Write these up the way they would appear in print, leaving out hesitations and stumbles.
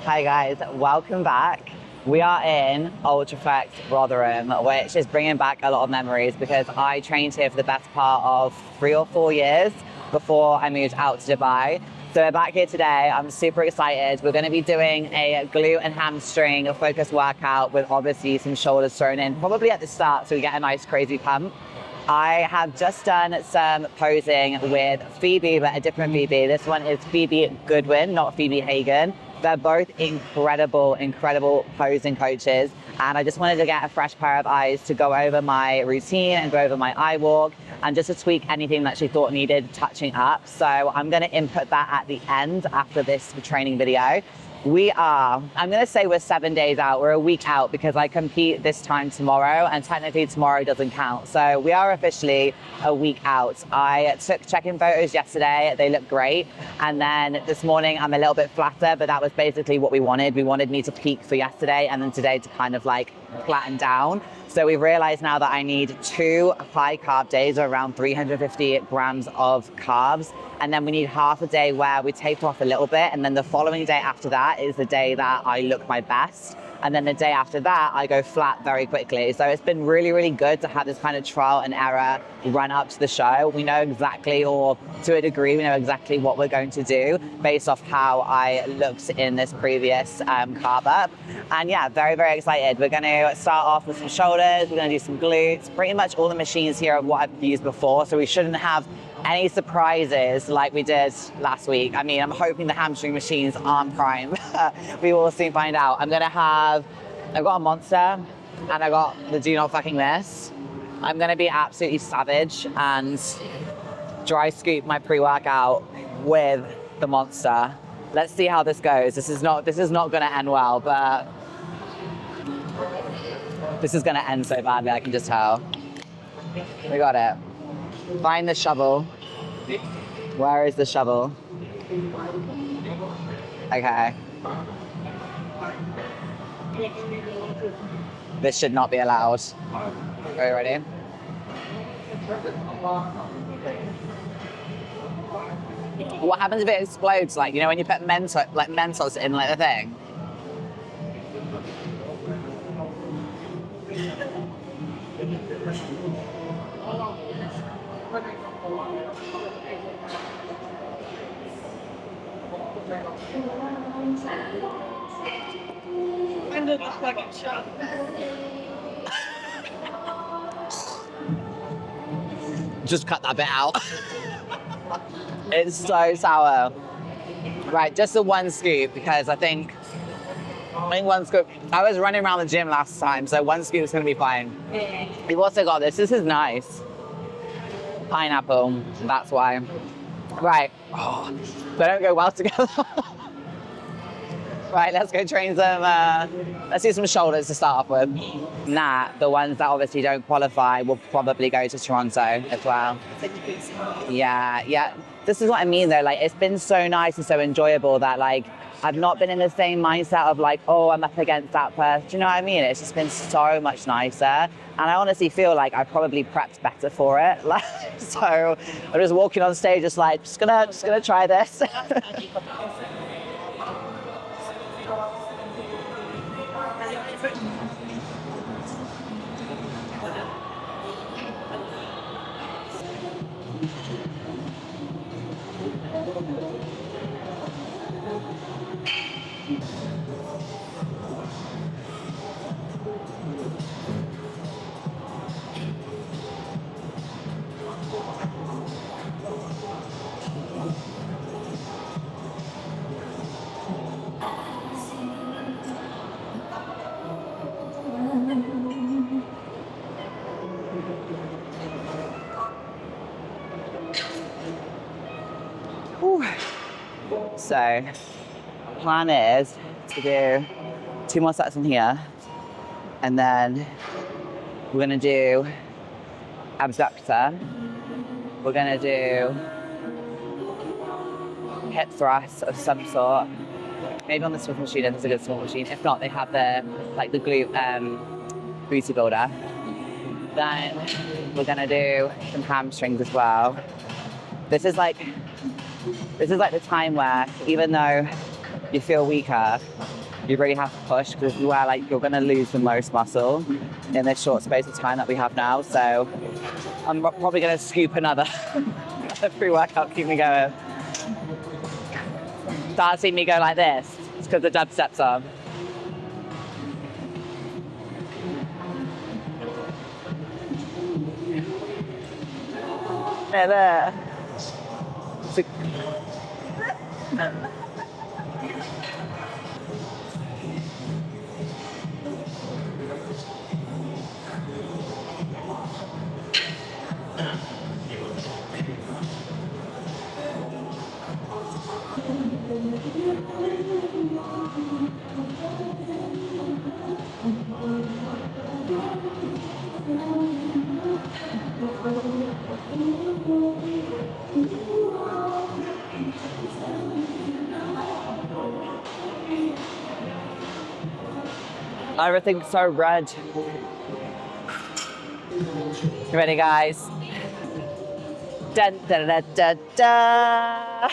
Hi guys, welcome back. We are in Ultraflex Rotherham, which is bringing back a lot of memories because I trained here for the best part of 3 or 4 years before I moved out to Dubai. So we're back here today. I'm super excited. We're going to be doing a glute and hamstring focus workout with obviously some shoulders thrown in, probably at the start so we get a nice crazy pump. I have just done some posing with Phoebe, but a different Phoebe. This one is Phoebe Goodwin, not Phoebe Hagen. They're both incredible posing coaches. And I just wanted to get a fresh pair of eyes to go over my routine and go over my eye walk and just to tweak anything that she thought needed touching up. So I'm going to input that at the end after this training video. I'm going to say we're 7 days out. We're a week out because I compete this time tomorrow and technically tomorrow doesn't count. So we are officially a week out. I took check-in photos yesterday. They look great. And then this morning I'm a little bit flatter, but that was basically what we wanted. We wanted me to peak for yesterday and then today to kind of like flatten down. So we've realized now that I need 2 high carb days of around 350 grams of carbs. And then we need half a day where we taper off a little bit. And then the following day after that is the day that I look my best. And then the day after that, I go flat very quickly. So it's been really good to have this kind of trial and error run up to the show. We know exactly, or to a degree, we know exactly what we're going to do based off how I looked in this previous carb up. And yeah, very excited. We're going to start off with some shoulders. We're going to do some glutes. Pretty much all the machines here are what I've used before. So we shouldn't have any surprises like we did last week. I mean, I'm hoping the hamstring machines aren't prime. We will soon find out. I've got a monster and I got the do not fucking miss. I'm gonna be absolutely savage and dry scoop my pre-workout with the monster. Let's see how this goes. This is not gonna end well, but this is gonna end so badly, I can just tell. We got it. Find the shovel. Where is the shovel? Okay. This should not be allowed. Are you ready? What happens if it explodes? Like, you know, when you put Mentos in like the thing? Ended up like a shot. Just cut that bit out. It's so sour. Right, just the one scoop because I think one scoop. I was running around the gym last time, so one scoop is gonna be fine. We've also got this. This is nice. Pineapple. That's why. Right. Oh, they don't go well together. Right, let's go train some, let's do some shoulders to start off with. The ones that obviously don't qualify will probably go to Toronto as well. Yeah. This is what I mean though, like it's been so nice and so enjoyable that like, I've not been in the same mindset of like, oh, I'm up against that person. Do you know what I mean? It's just been so much nicer. And I honestly feel like I probably prepped better for it. Like, so I'm just walking on stage, just gonna try this. So, plan is to do 2 more sets in here, and then we're gonna do abductor. We're gonna do hip thrusts of some sort. Maybe on the Smith machine, if it's a good small machine. If not, they have the glute booty builder. Then we're gonna do some hamstrings as well. This is like the time where, even though you feel weaker, you really have to push because you're going to lose the most muscle in this short space of time that we have now. So I'm probably going to scoop another pre-workout, keep me going. Start seeing me go like this. It's because the dubstep's on. There. Everything's so red. You ready, guys? Dun, da, da, da, da.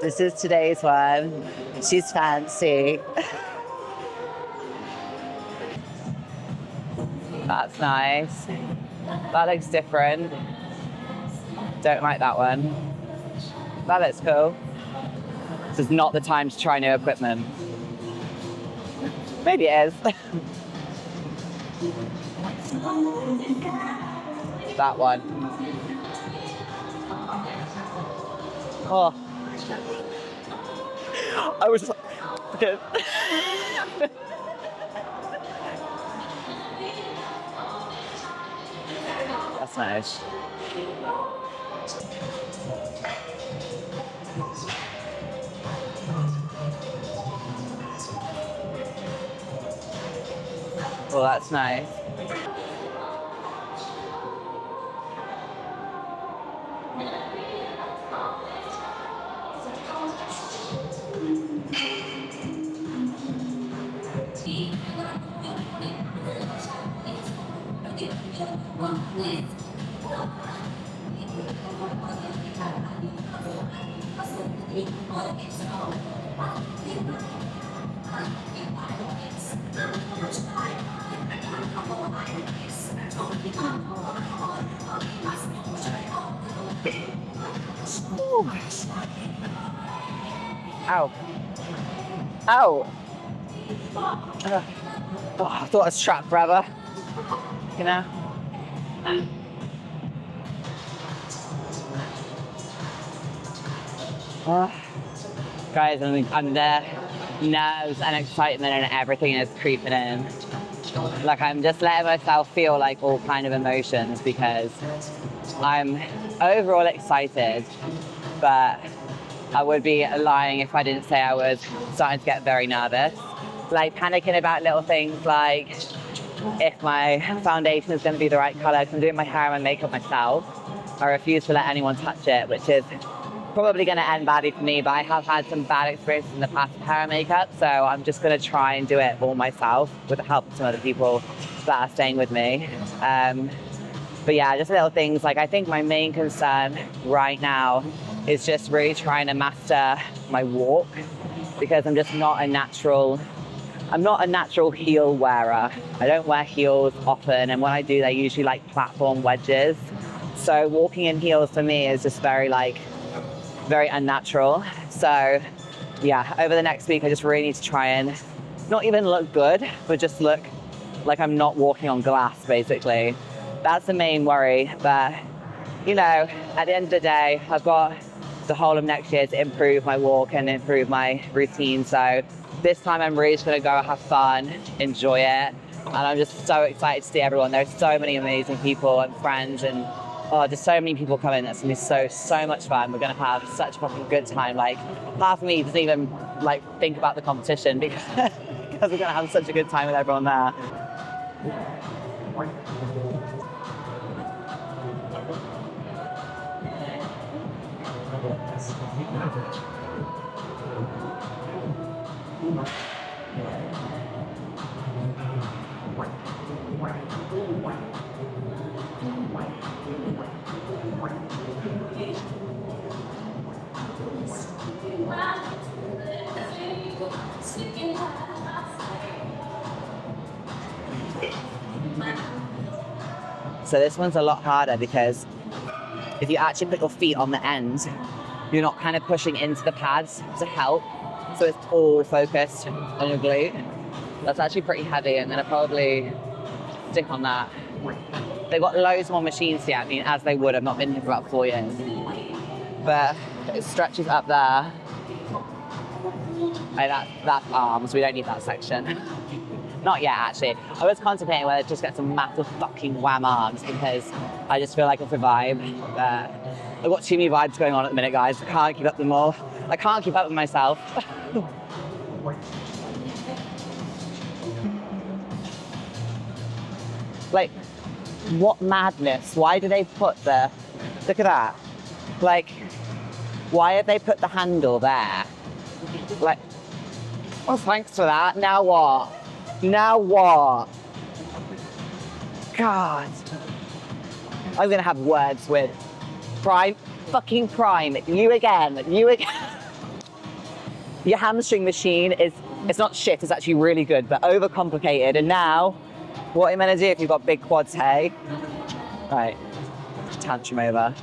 This is today's one. She's fancy. That's nice. That looks different. Don't like that one. That looks cool. This is not the time to try new equipment. Maybe it is. That one. Oh. I was like, that's nice. Well, that's nice. Ooh. Ow. Ow. Oh, I thought I was trapped forever. You know? Guys, I'm there. Nerves and excitement and everything is creeping in. Like I'm just letting myself feel like all kind of emotions because I'm overall excited, but I would be lying if I didn't say I was starting to get very nervous. Like panicking about little things like if my foundation is going to be the right color, because I'm doing my hair and my makeup myself. I refuse to let anyone touch it, which is probably going to end badly for me, but I have had some bad experiences in the past with hair and makeup, so I'm just going to try and do it all myself with the help of some other people that are staying with me. But yeah, just little things. Like I think my main concern right now is just really trying to master my walk because I'm just not a natural heel wearer. I don't wear heels often, and when I do, they're usually like platform wedges. So walking in heels for me is just very unnatural. So yeah, over the next week, I just really need to try and not even look good, but just look like I'm not walking on glass, basically. That's the main worry. But, you know, at the end of the day, I've got the whole of next year to improve my walk and improve my routine. So this time I'm really just gonna go have fun, enjoy it. And I'm just so excited to see everyone. There's so many amazing people and friends and just so many people coming. That's gonna be so much fun. We're gonna have such a fucking good time. Like half of me doesn't even like think about the competition because we're gonna have such a good time with everyone there. So this one's a lot harder because if you actually put your feet on the end, you're not kind of pushing into the pads to help. So it's all focused on your glute. That's actually pretty heavy. I'm gonna probably stick on that. They've got loads more machines here, I mean, as they would. I've not been here for about 4 years. But it stretches up there. Like that's arms, we don't need that section. Not yet, actually. I was contemplating whether to just get some massive fucking wham arms because I just feel like it's a vibe. I've got too many vibes going on at the minute, guys. I can't keep up with them all. I can't keep up with myself. Like, what madness? Why do they put the, look at that. Like, why have they put the handle there? Like, oh, thanks for that. Now what? Now what? God. I'm gonna have words with Prime, fucking Prime. You again. Your hamstring machine it's not shit, it's actually really good, but overcomplicated. And now, what are you gonna do if you've got big quads, hey? Right, tantrum over.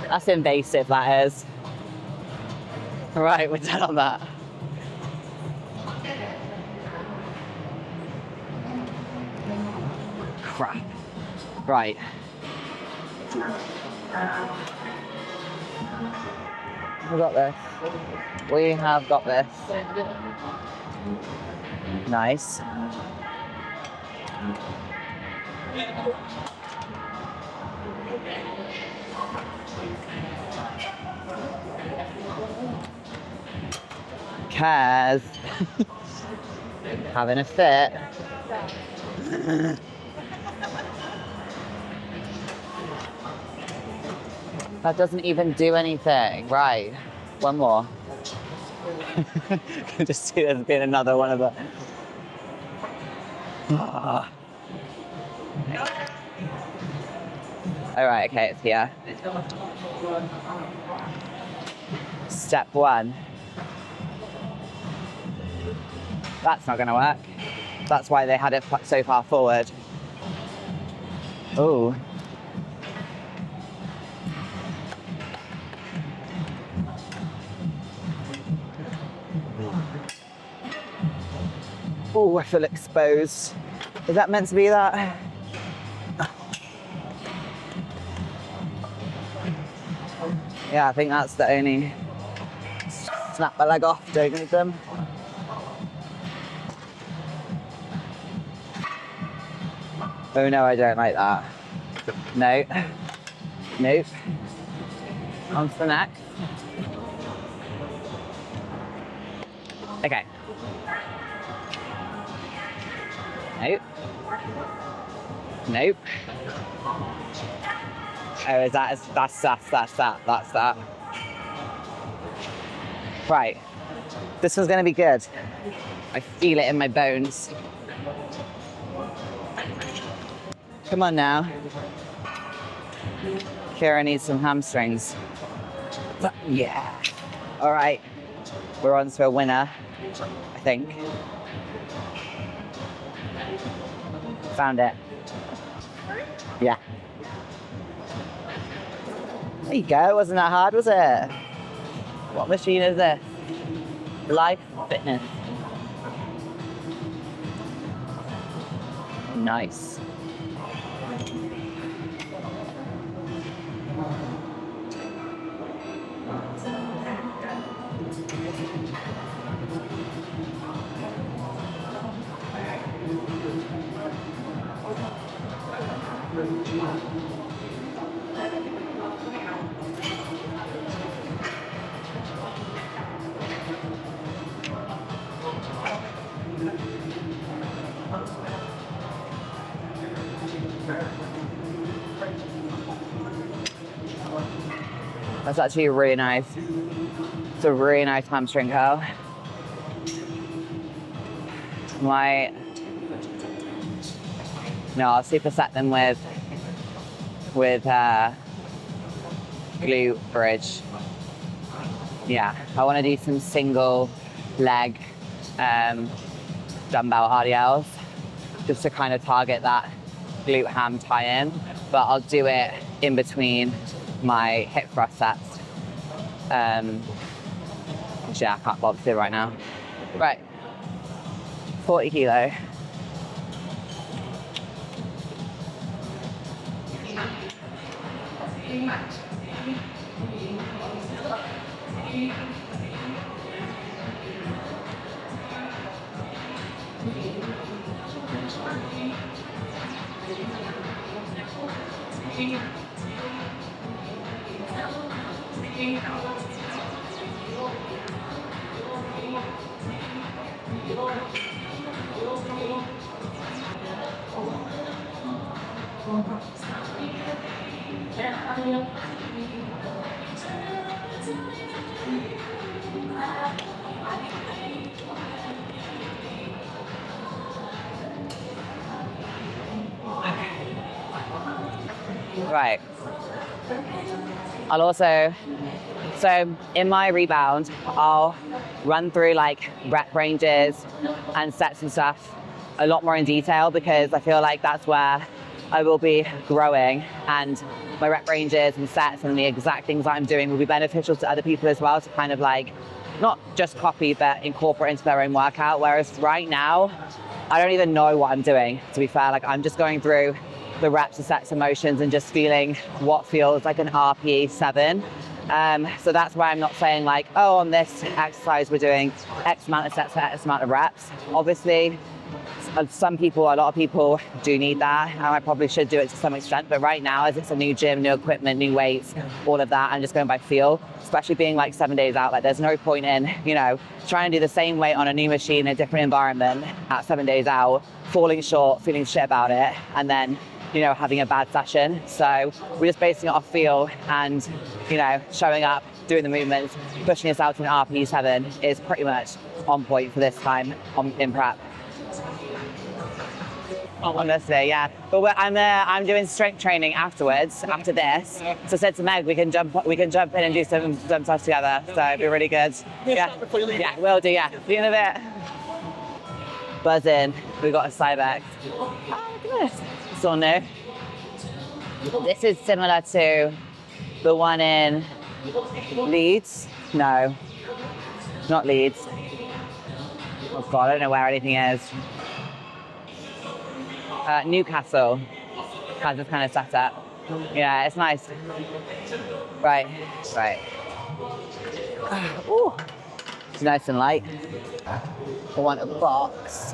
That's invasive, that is. All right, we're done on that. Crap. Right. We got this. We have got this. Nice. Kaz. Having a fit. That doesn't even do anything. Right. One more. Just see there's been another one of the. All right, okay, it's here. Step one. That's not gonna work. That's why they had it so far forward. Oh. Oh, I feel exposed. Is that meant to be that? Yeah, I think that's the only. Snap my leg off, don't need them. Oh no, I don't like that. No. Nope. On to the next. Okay. Nope. Nope. Oh, is that, that's that. Right. This one's gonna be good. I feel it in my bones. Come on now. Kira needs some hamstrings. Yeah. All right. We're on to a winner, I think. Found it. Yeah. There you go. Wasn't that hard, was it? What machine is this? Life Fitness. Nice. That's actually really nice. It's a really nice hamstring curl. I'll superset them with glute bridge. Yeah, I want to do some single leg dumbbell RDLs just to kind of target that glute ham tie-in, but I'll do it in between my hip thrust sets. Actually, I can't bother to do it right now. Right, 40 kilo. Right. So in my rebound, I'll run through like rep ranges and sets and stuff a lot more in detail, because I feel like that's where I will be growing, and my rep ranges and sets and the exact things I'm doing will be beneficial to other people as well, to kind of like not just copy but incorporate into their own workout. Whereas right now, I don't even know what I'm doing, to be fair. Like, I'm just going through the reps and sets and motions and just feeling what feels like an RPE 7. So that's why I'm not saying like, oh, on this exercise we're doing X amount of sets, X amount of reps. Obviously, a lot of people do need that, and I probably should do it to some extent. But right now, as it's a new gym, new equipment, new weights, all of that, I'm just going by feel, especially being like 7 days out. Like, there's no point in, trying to do the same weight on a new machine in a different environment at 7 days out, falling short, feeling shit about it, and then having a bad session. So we're just basing it off feel, and showing up, doing the movements, pushing yourself to an RPE 7 is pretty much on point for this time in prep. Honestly, yeah. But I'm doing strength training afterwards, after this. So I said to Meg, we can jump in and do some stuff together. So it'd be really good. Yeah, will do. Yeah, see you in a bit. Buzz in. We got a Cybex. Oh, look at this. It's all new. This is similar to the one in Leeds. No, not Leeds. Oh God, I don't know where anything is. Newcastle has this kind of setup. Yeah, it's nice. Right. Ooh, it's nice and light. I want a box.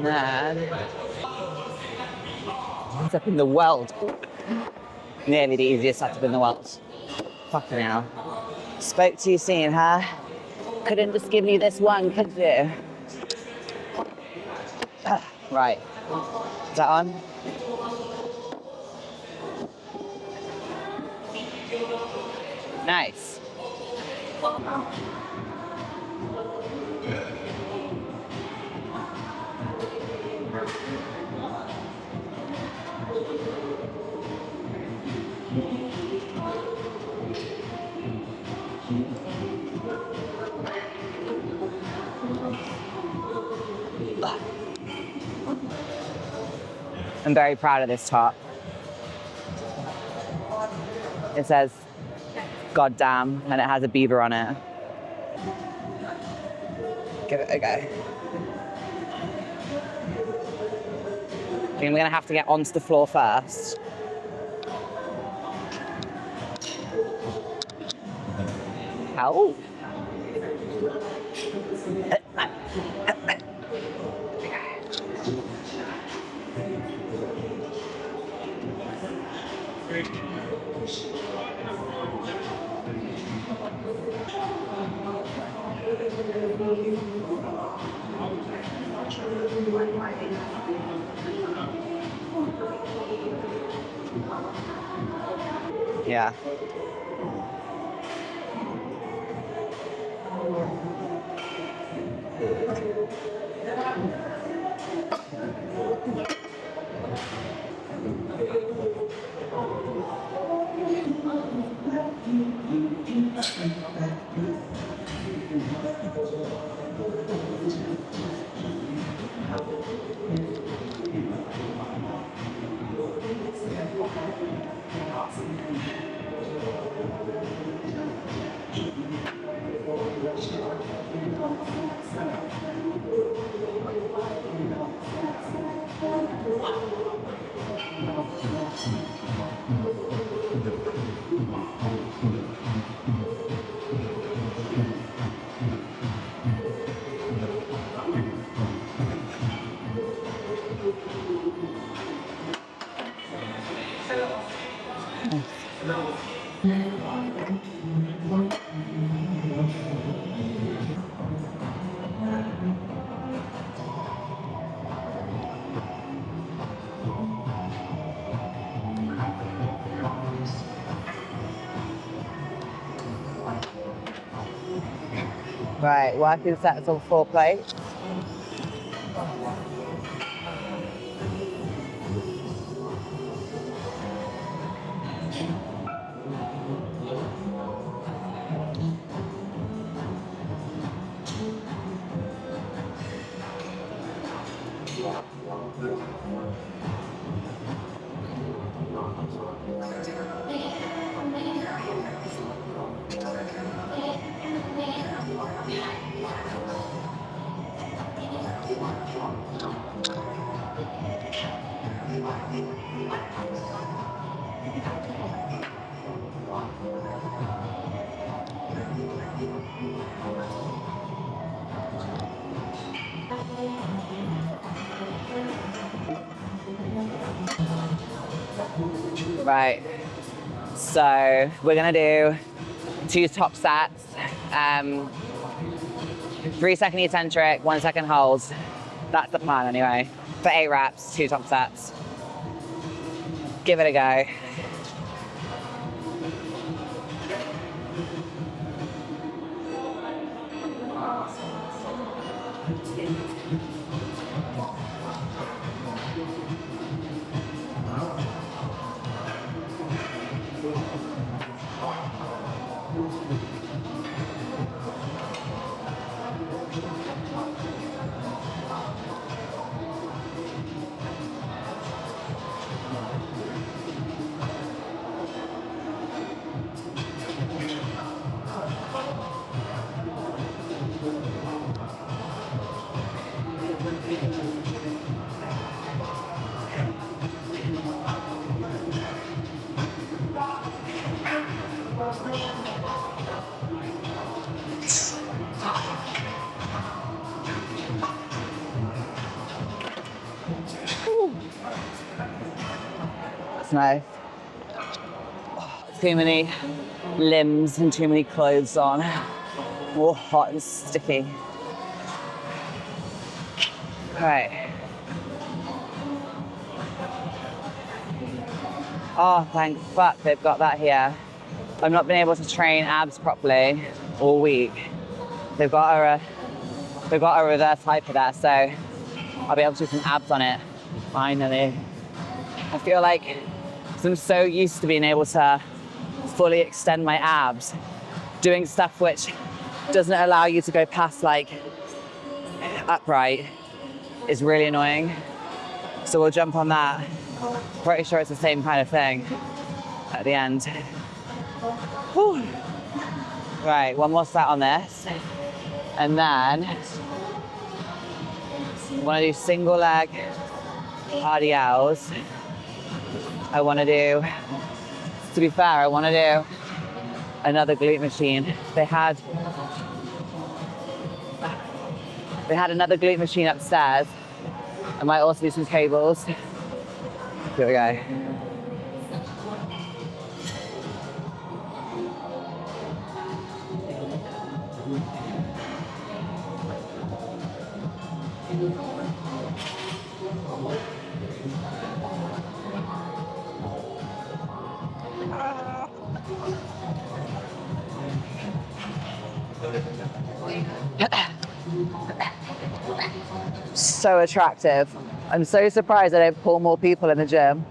And setup in the world. Nearly the easiest setup in the world. Fucking hell. Spoke too soon, huh? Couldn't just give you this one, could you? Right. Is that on? Nice. I'm very proud of this top. It says, "God damn," and it has a beaver on it. Give it a go. I think we're gonna have to get onto the floor first. Ow. Yeah. Right, working sets on 4 plates. Right, so we're gonna do 2 top sets, 3-second eccentric, 1-second holds. That's the plan anyway. For 8 reps, 2 top sets. Give it a go. That's nice. Too many limbs and too many clothes on. All hot and sticky. All right. Oh, thank fuck they've got that here. I've not been able to train abs properly all week. They've got a reverse hyper there, so I'll be able to do some abs on it. Finally. I feel like, because I'm so used to being able to fully extend my abs, doing stuff which doesn't allow you to go past like upright is really annoying. So we'll jump on that. Pretty sure it's the same kind of thing at the end. Whew. Right, one more set on this. And then I want to do single leg RDLs. I want to do, to be fair, I want to do another glute machine. They had another glute machine upstairs. I might also do some cables. Here we go. So attractive. I'm so surprised I don't pull more people in the gym.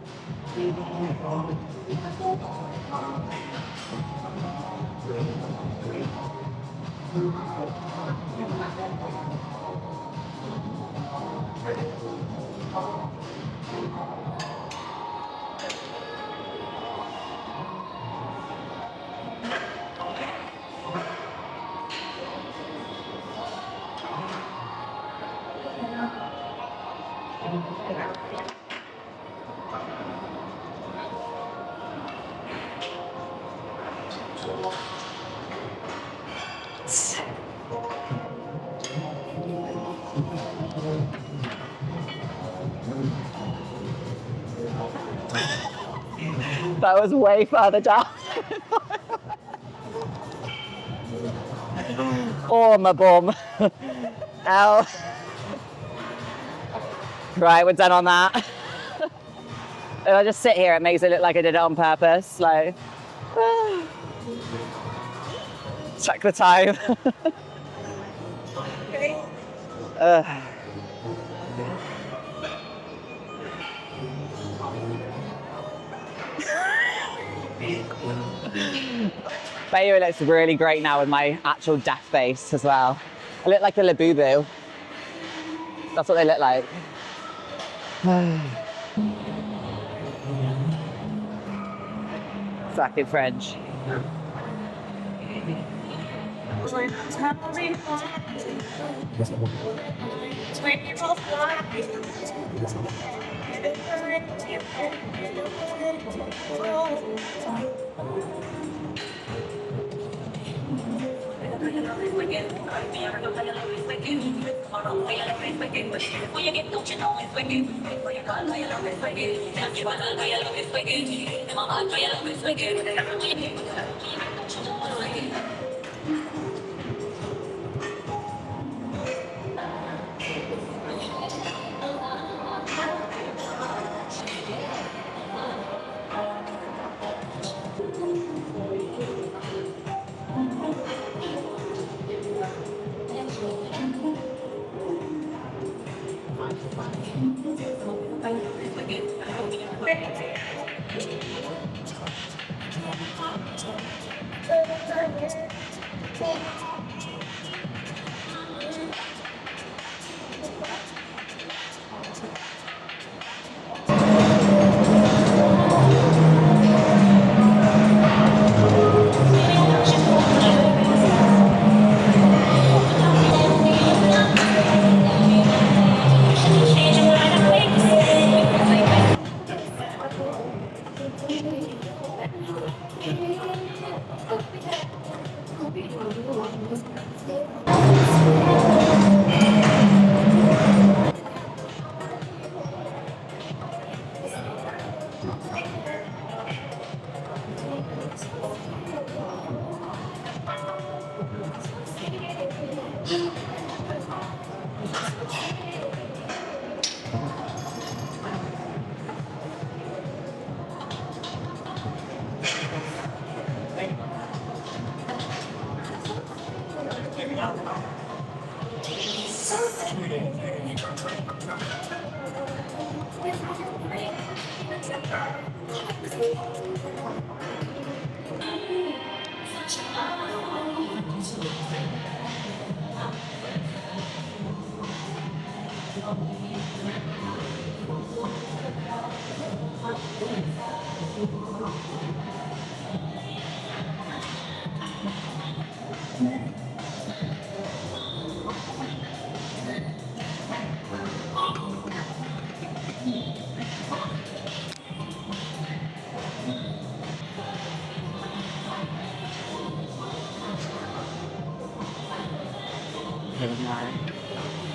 That was way further down. Oh, my bum. Ow. Right, we're done on that. If I just sit here, it makes it look like I did it on purpose. Like, check the time. Bayo looks really great now with my actual death face as well. I look like a Labubu. That's what they look like. Fucking French.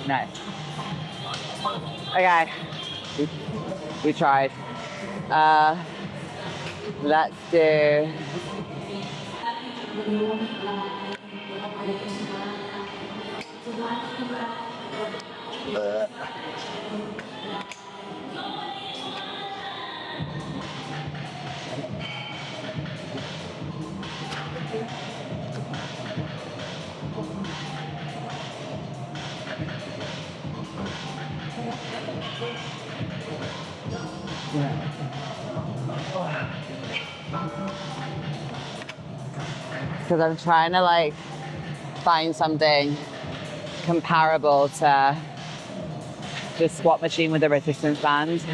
No. Okay. We tried. Let's do. because I'm trying to like find something comparable to the squat machine with the resistance band.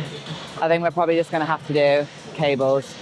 I think we're probably just gonna have to do cables.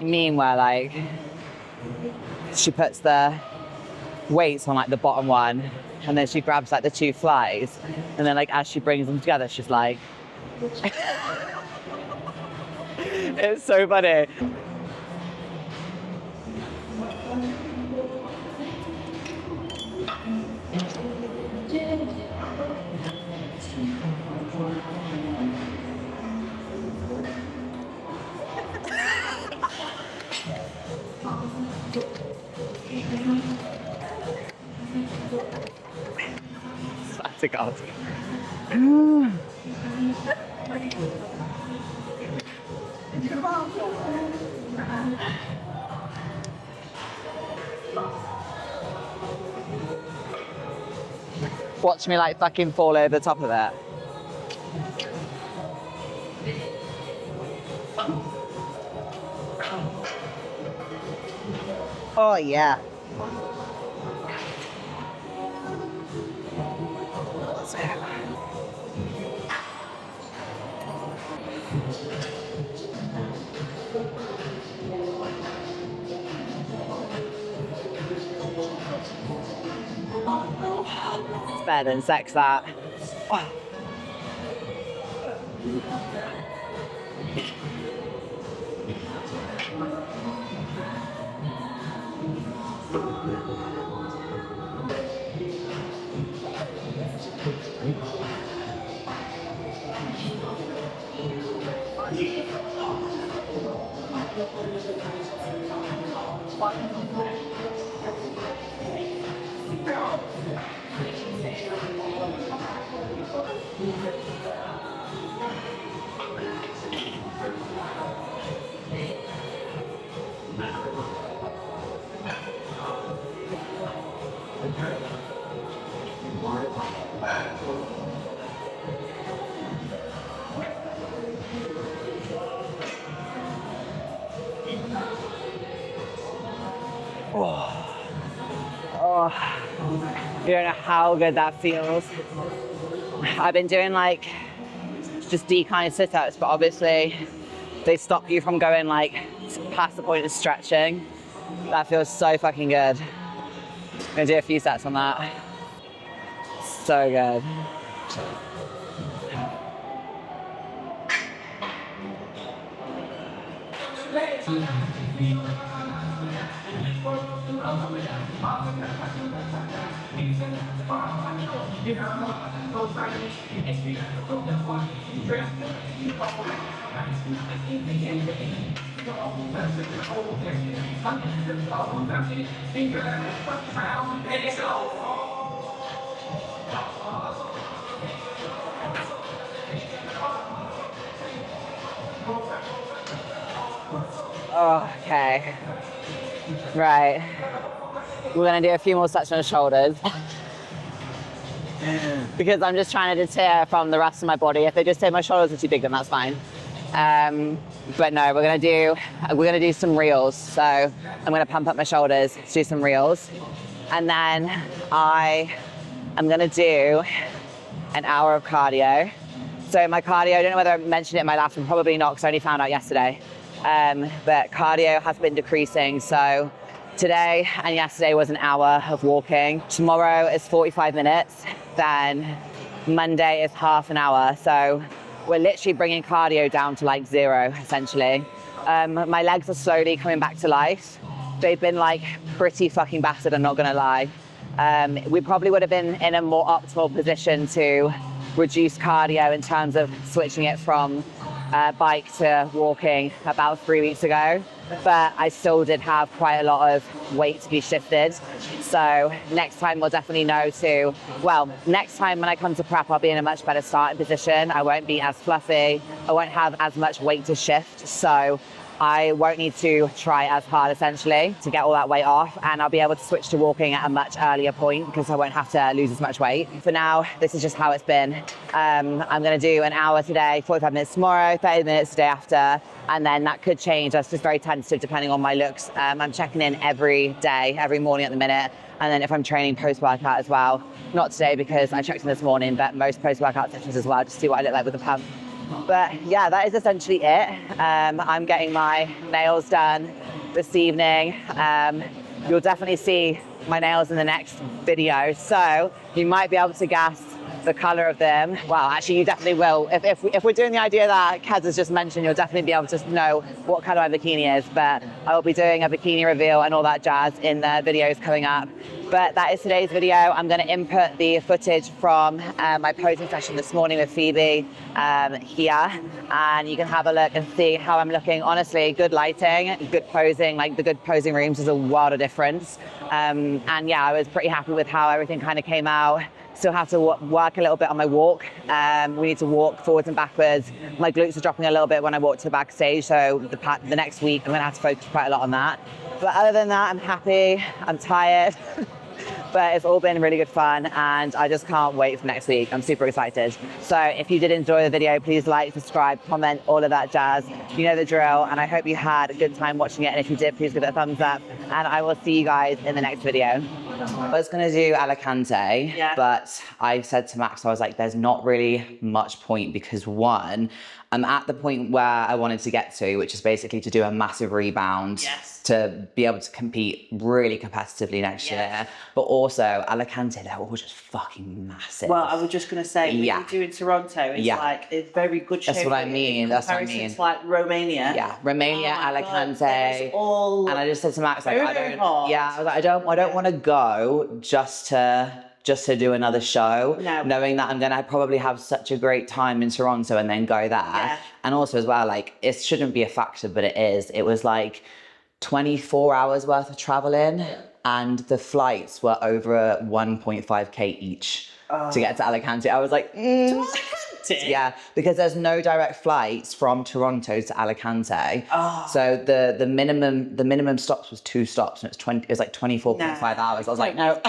Meanwhile, like, she puts the weights on like the bottom one, and then she grabs like the two flies, and then like as she brings them together, she's like, it's so funny. Swear to God. Watch me like fucking fall over the top of it. Oh yeah. It's better than sex, that. Oh. You don't know how good that feels. I've been doing like just decline sit-ups, but obviously they stop you from going like past the point of stretching. That feels so fucking good. I'm gonna do a few sets on that. So good. Oh, okay. Right. We're gonna do a few more sets on the shoulders. Because I'm just trying to deter from the rest of my body. If they just say my shoulders are too big, then that's fine. But no, we're gonna do some reels. So I'm gonna pump up my shoulders, do some reels. And then I am gonna do an hour of cardio. So my cardio, I don't know whether I mentioned it in my last one, probably not, because I only found out yesterday. But cardio has been decreasing. So today and yesterday was an hour of walking. Tomorrow is 45 minutes. Then Monday is half an hour. So we're literally bringing cardio down to like 0, essentially. My legs are slowly coming back to life. They've been like pretty fucking battered, I'm not gonna lie. We probably would have been in a more optimal position to reduce cardio in terms of switching it from bike to walking about 3 weeks ago, but I still did have quite a lot of weight to be shifted. So next time we'll definitely know next time when I come to prep, I'll be in a much better starting position. I won't be as fluffy. I won't have as much weight to shift. So I won't need to try as hard, essentially, to get all that weight off, and I'll be able to switch to walking at a much earlier point because I won't have to lose as much weight. For now, this is just how it's been. I'm going to do an hour today, 45 minutes tomorrow, 30 minutes the day after, and then that could change. That's just very tentative depending on my looks. I'm checking in every day, every morning at the minute, and then if I'm training post-workout as well. Not today because I checked in this morning, but most post-workout sessions as well, just to see what I look like with the pump. But yeah, that is essentially it. I'm getting my nails done this evening. You'll definitely see my nails in the next video, so you might be able to guess the color of them. Well, actually, you definitely will. If we're doing the idea that Kaz has just mentioned, you'll definitely be able to know what color my bikini is. But I will be doing a bikini reveal and all that jazz in the videos coming up. But that is today's video. I'm going to input the footage from my posing session this morning with Phoebe here, and you can have a look and see how I'm looking. Honestly, good lighting, good posing, like the good posing rooms is a world of difference. And yeah, I was pretty happy with how everything kind of came out. Still have to work a little bit on my walk. We need to walk forwards and backwards. My glutes are dropping a little bit when I walk to the backstage, so the next week I'm going to have to focus quite a lot on that. But other than that, I'm happy. I'm tired. But it's all been really good fun, and I just can't wait for next week. I'm super excited. So if you did enjoy the video, please like, subscribe, comment, all of that jazz. You know the drill, and I hope you had a good time watching it. And if you did, please give it a thumbs up, and I will see you guys in the next video. I was going to do Alicante, but I said to Max, I was like, there's not really much point because one, I'm at the point where I wanted to get to, which is basically to do a massive rebound to be able to compete really competitively next year. But also Alicante, they're all just fucking massive. Well, I was just going to say, what you do in Toronto is like, it's very good shape. That's what I mean. That's what I mean. It's like Romania. Yeah, Romania, Alicante. All and I just said to Max, like, I was like, I don't want to go just to do another show, knowing that I'm gonna probably have such a great time in Toronto and then go there. And also as well, like, it shouldn't be a factor, but it is. It was like 24 hours worth of traveling, and the flights were over 1.5k each to get to Alicante. I was like, yeah, because there's no direct flights from Toronto to Alicante. So the minimum stops was 2 stops, and it was like 24.5 hours. I was like, no.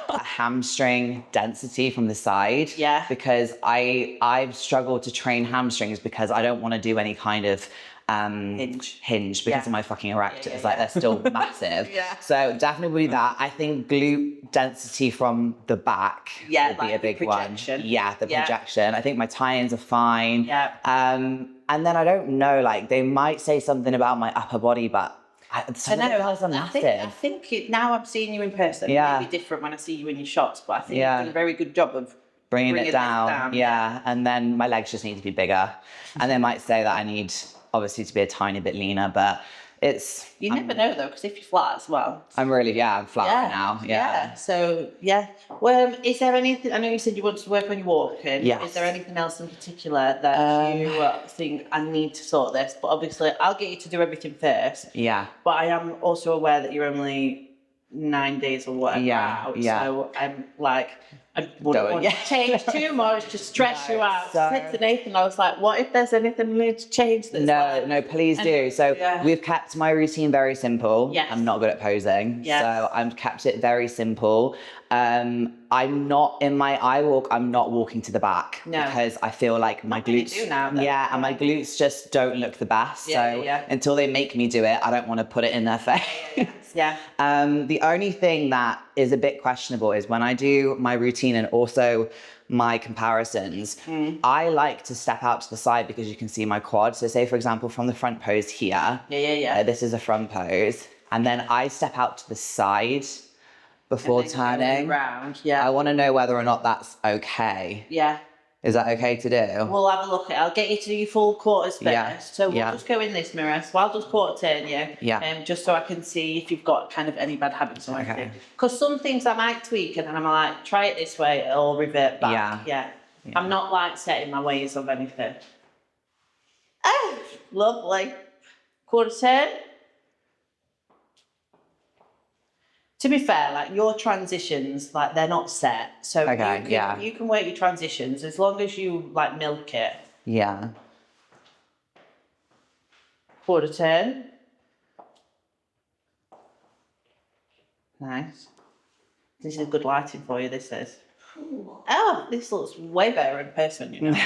A hamstring density from the side, because I've struggled to train hamstrings because I don't want to do any kind of hinge because of my fucking erectors. Like, they're still massive. So definitely that. I think glute density from the back would be a big one. The projection. I think my tie-ins are fine. And then I don't know, like, they might say something about my upper body, but Some of the girls are massive. I think now I'm seeing you in person. Yeah. It may be different when I see you in your shots, but I think Yeah. you've done a very good job of bringing it down. Yeah. And then my legs just need to be bigger. And they might say that I need, obviously, to be a tiny bit leaner, but you never know though, because if you're flat as well. I'm flat right now. Yeah. So, yeah. Well, is there anything, I know you said you wanted to work on your walking. Yes. Is there anything else in particular that you think I need to sort this? But obviously, I'll get you to do everything first. Yeah. But I am also aware that you're only 9 days or whatever out. Yeah. So I'm like, I wouldn't want to change too much to stress you out. So, I said to Nathan, I was like, what if there's anything we need to change this? No, please do. So we've kept my routine very simple. Yes. I'm not good at posing. Yes. So I've kept it very simple. I'm not in my eye walk, I'm not walking to the back because I feel like my glutes and my glutes just don't look the best. Until they make me do it, I don't want to put it in their face. The only thing that is a bit questionable is when I do my routine and also my comparisons, I like to step out to the side because you can see my quad. So say, for example, from the front pose here, this is a front pose. And then I step out to the side before turning. Round, I want to know whether or not that's okay. Yeah. Is that okay to do? We'll have a look at it. I'll get you to do your full quarters first. Yeah. So we'll just go in this mirror. So I'll just quarter turn you. Just so I can see if you've got kind of any bad habits or anything. Because some things I might tweak and then I'm like, try it this way, it'll revert back. Yeah. I'm not like setting my ways of anything. Oh, lovely. Quarter turn. To be fair, like your transitions, like they're not set. So you can work your transitions as long as you like milk it. Yeah. Quarter turn. Nice. This is good lighting for you, this is. Oh, this looks way better in person, you know.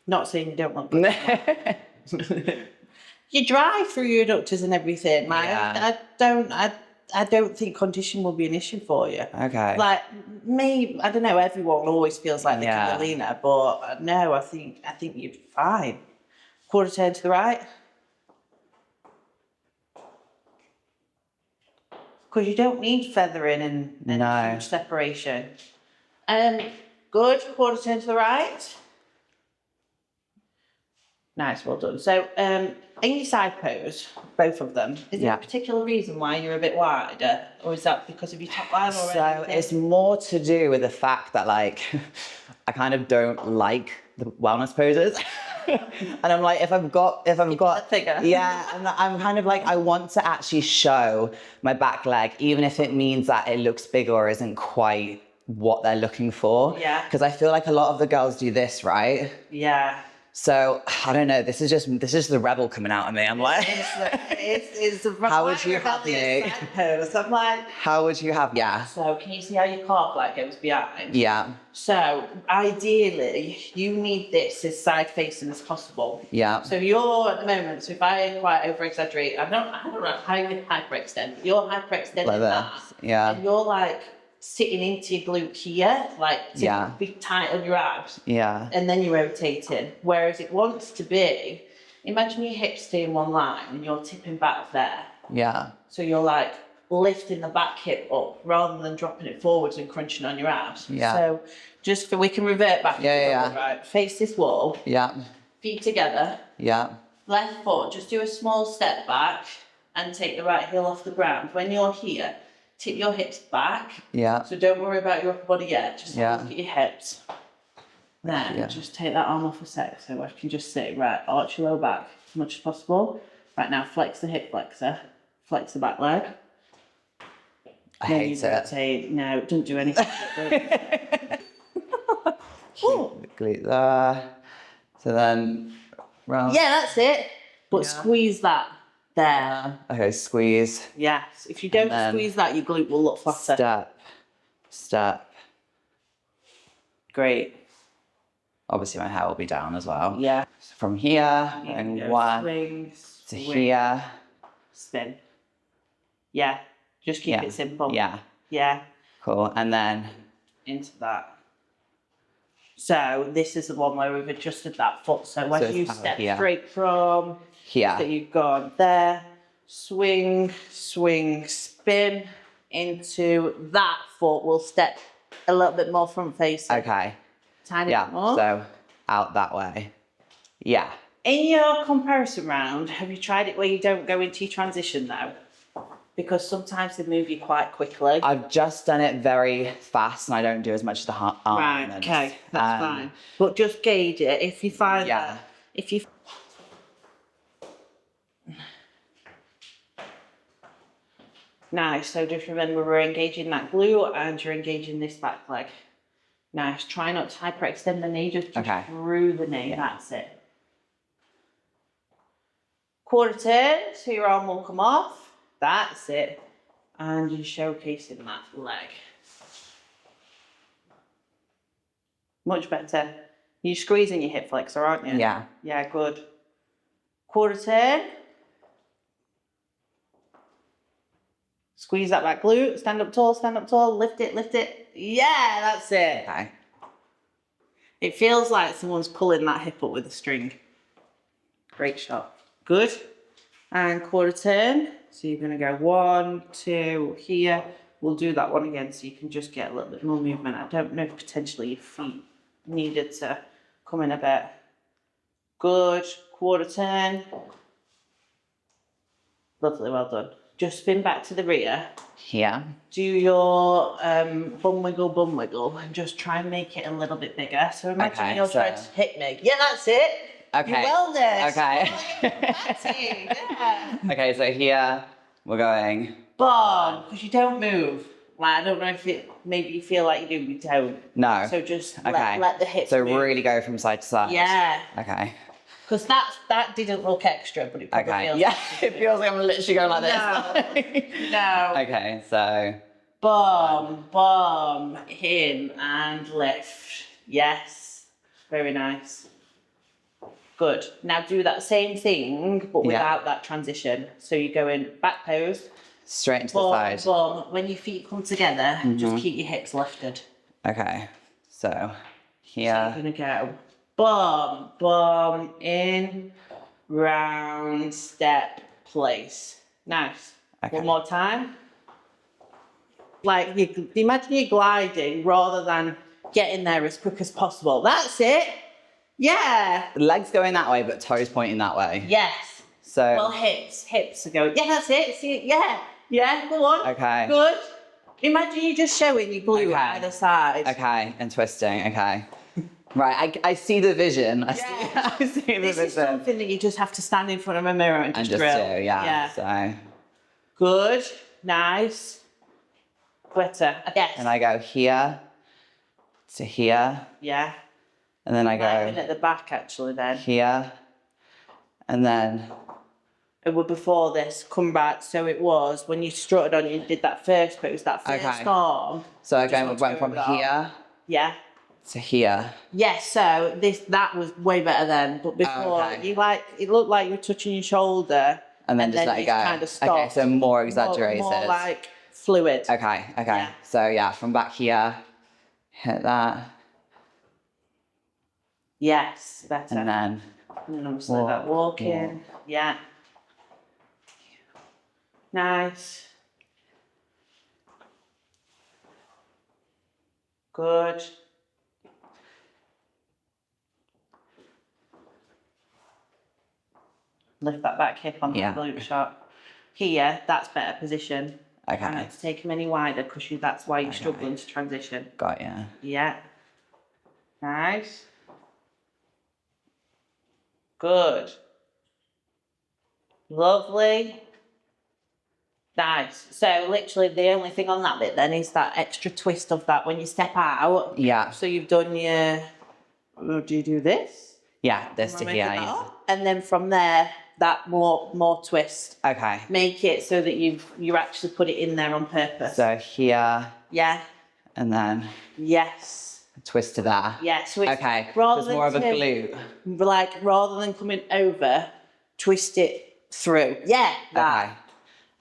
Not saying you don't look good. You drive through your adductors and everything. Like, I don't think condition will be an issue for you. Okay. Like me, I don't know. Everyone always feels like they can be leaner, but no, I think you're fine. Quarter turn to the right. Because you don't need feathering and huge separation. Good. Quarter turn to the right. Nice, well done. So, in your side pose, both of them, is there a particular reason why you're a bit wider? Or is that because of your top line or anything? It's more to do with the fact that, like, I kind of don't like the wellness poses. And I'm like, if I've got figure. And I'm kind of like, I want to actually show my back leg, even if it means that it looks bigger or isn't quite what they're looking for. Yeah. Because I feel like a lot of the girls do this, right? Yeah. So I don't know. This is just the rebel coming out of me. I'm like, it's the how would you have me? Pose. I'm like, how would you have? Yeah. So can you see how your calf like goes behind? Yeah. So ideally, you need this as side facing as possible. Yeah. So you're at the moment. So if I quite over exaggerate, I don't know how you hyperextend. You're hyperextending like that. Yeah. And you're like sitting into your glute here, like to be tight on your abs. Yeah. And then you're rotating. Whereas it wants to be, imagine your hips stay in one line and you're tipping back there. Yeah. So you're like lifting the back hip up rather than dropping it forwards and crunching on your abs. Yeah. So just we can revert back. Right. Face this wall. Yeah. Feet together. Yeah. Left foot, just do a small step back and take the right heel off the ground. When you're here, tip your hips back. Yeah. So don't worry about your upper body yet. Just look at your hips. Then just take that arm off a sec so I can just sit right. Arch your lower back as much as possible. Right now, flex the hip flexor. Flex the back leg. I hate it. No, don't do anything. Glute there. So then round. Yeah, that's it. But squeeze that. There. Okay, squeeze. Yes. If you don't squeeze that, your glute will look flatter. Step. Great. Obviously, my hair will be down as well. Yeah. So from here, and one swing, to here. Spin. Yeah. Just keep it simple. Yeah. Yeah. Cool. And then into that. So this is the one where we've adjusted that foot. So when you step straight from here, so you've gone there, swing, swing, spin into that foot. We'll step a little bit more front facing. Okay. Tiny bit more. So out that way. Yeah. In your comparison round, have you tried it where you don't go into your transition though? Because sometimes they move you quite quickly. I've just done it very fast and I don't do as much of the arm Right, movements. okay, that's fine. But just gauge it. If you find that, if you... Nice, so just remember we're engaging that glute and you're engaging this back leg. Nice, try not to hyperextend the knee, just through the knee, that's it. Quarter turn, so your arm will come off, that's it. And you're showcasing that leg. Much better. You're squeezing your hip flexor, aren't you? Yeah. Yeah, good. Quarter turn. Squeeze that back glute, stand up tall, lift it, lift it. Yeah, that's it. Okay. It feels like someone's pulling that hip up with a string. Great shot. Good. And quarter turn. So you're gonna go 1, 2, here. We'll do that one again so you can just get a little bit more movement. I don't know if potentially your feet needed to come in a bit. Good. Quarter turn. Lovely, well done. Just spin back to the rear. Here. Do your bum wiggle, and just try and make it a little bit bigger. So imagine you're trying to hit me. Yeah, that's it. Okay. You wellness. Okay. That's it. Yeah. Okay, so here we're going. Boom, because you don't move. Like, I don't know if it maybe you feel like you do, you don't. No. So just let the hips move. Really go from side to side. Yeah. Okay. Because that didn't look extra, but it probably feels like it feels like I'm literally going like this. No. Okay, so. Boom, boom, in and lift. Yes. Very nice. Good. Now do that same thing, but without that transition. So you go in back pose. Straight into the side. Boom. When your feet come together, just keep your hips lifted. Okay. So here. So you're going to go boom, boom, in, round, step, place. Nice. Okay. One more time. Like, imagine you're gliding rather than getting there as quick as possible. That's it. Yeah. The legs going that way, but toes pointing that way. Yes. So. Well, hips are going. Yeah, that's it. See, yeah. Go on. Okay. Good. Imagine you just showing your glute either side. Okay, and twisting. Okay. Right, I see the vision. I see the vision. This is something that you just have to stand in front of a mirror and just drill. Do, yeah. So. Good. Nice. Better. Yes. And I go here to here. Yeah. And then I go. At the back, actually, then. Here. And then. It was before this, come back. So it was when you strutted on, you did that first pose, that first arm. So I went from here. Yeah. To here. Yes, so that was way better then. But before, it looked like you were touching your shoulder. And then just let it go. Kind of stopped. Okay, so more exaggerated. More like fluid. Okay. Yeah. So from back here, hit that. Yes, better. And then obviously that walking. Yeah. Nice. Good. Lift that back hip on the glute shot. Here, that's better position. Okay. Try not to take them any wider because that's why you're struggling to transition. Got ya. Yeah. Nice. Good. Lovely. Nice. So literally the only thing on that bit then is that extra twist of that when you step out. Yeah. So you've done your, do you do this? Yeah, this to here. And then from there, that more twist. Okay. Make it so that you actually put it in there on purpose. So here. Yeah. And then. Yes. Twist to that. Yeah. So it's There's more of a glute. Like rather than coming over, twist it through. Yeah. That.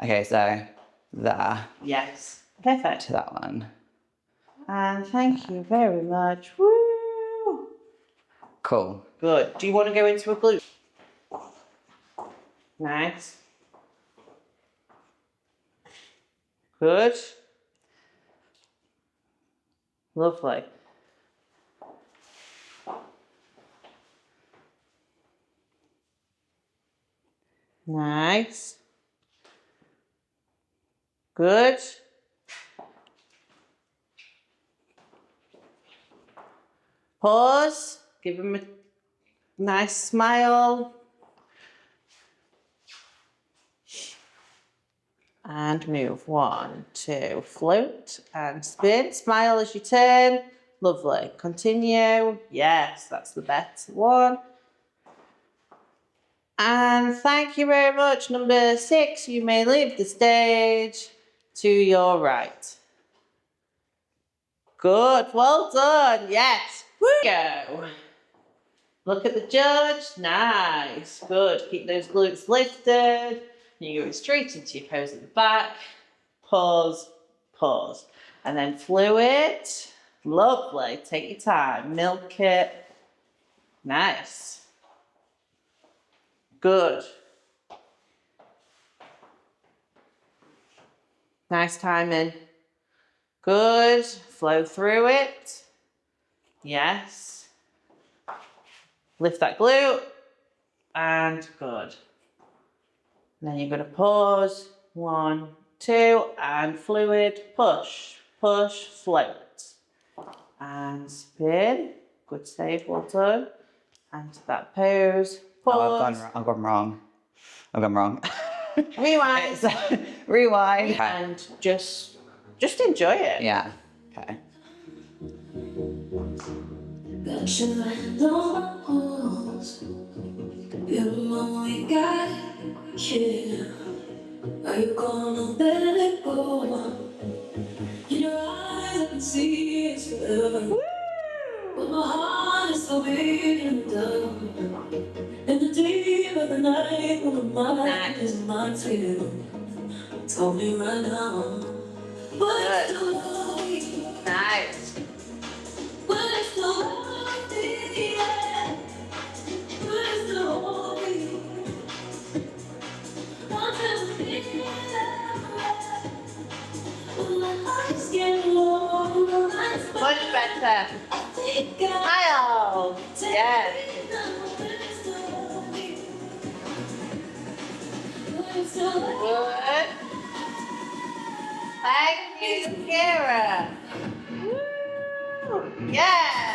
Okay, so there. Yes. Perfect. To that one. And thank you very much. Woo! Good. Do you want to go into a glute? Nice. Good. Lovely. Nice. Good. Pause. Give him a nice smile. And move. 1, 2. Float and spin. Smile as you turn. Lovely. Continue. Yes, that's the better one. And thank you very much. Number 6, you may leave the stage to your right. Good. Well done. Yes. Woo. Go. Look at the judge. Nice. Good. Keep those glutes lifted. You're going straight into your pose at the back. Pause. Pause. And then fluid. Lovely. Take your time. Milk it. Nice. Good. Nice timing. Good. Flow through it. Yes. Lift that glute. And good. And then you're going to pause. 1, 2. And fluid. Push. Push. Float. And spin. Good save. Well done. And to that pose. Pause. Oh, I've gone wrong. I've gone wrong. Rewind. Rewind. Okay. And just enjoy it. Yeah. Okay. Got your hand on my pulse. You know we got it, yeah. Are you gonna let it go? In your eyes I can see it's forever. But my heart is so beating down. In the deep of the night when my mind is not clear. Tell me right now. What's the love? Nice. Where's the love? Yeah. Where's the love? I'm just thinking when my eyes get low. Much better. Smile. Yes. Good. Thank you, Kira. Woo. Yeah.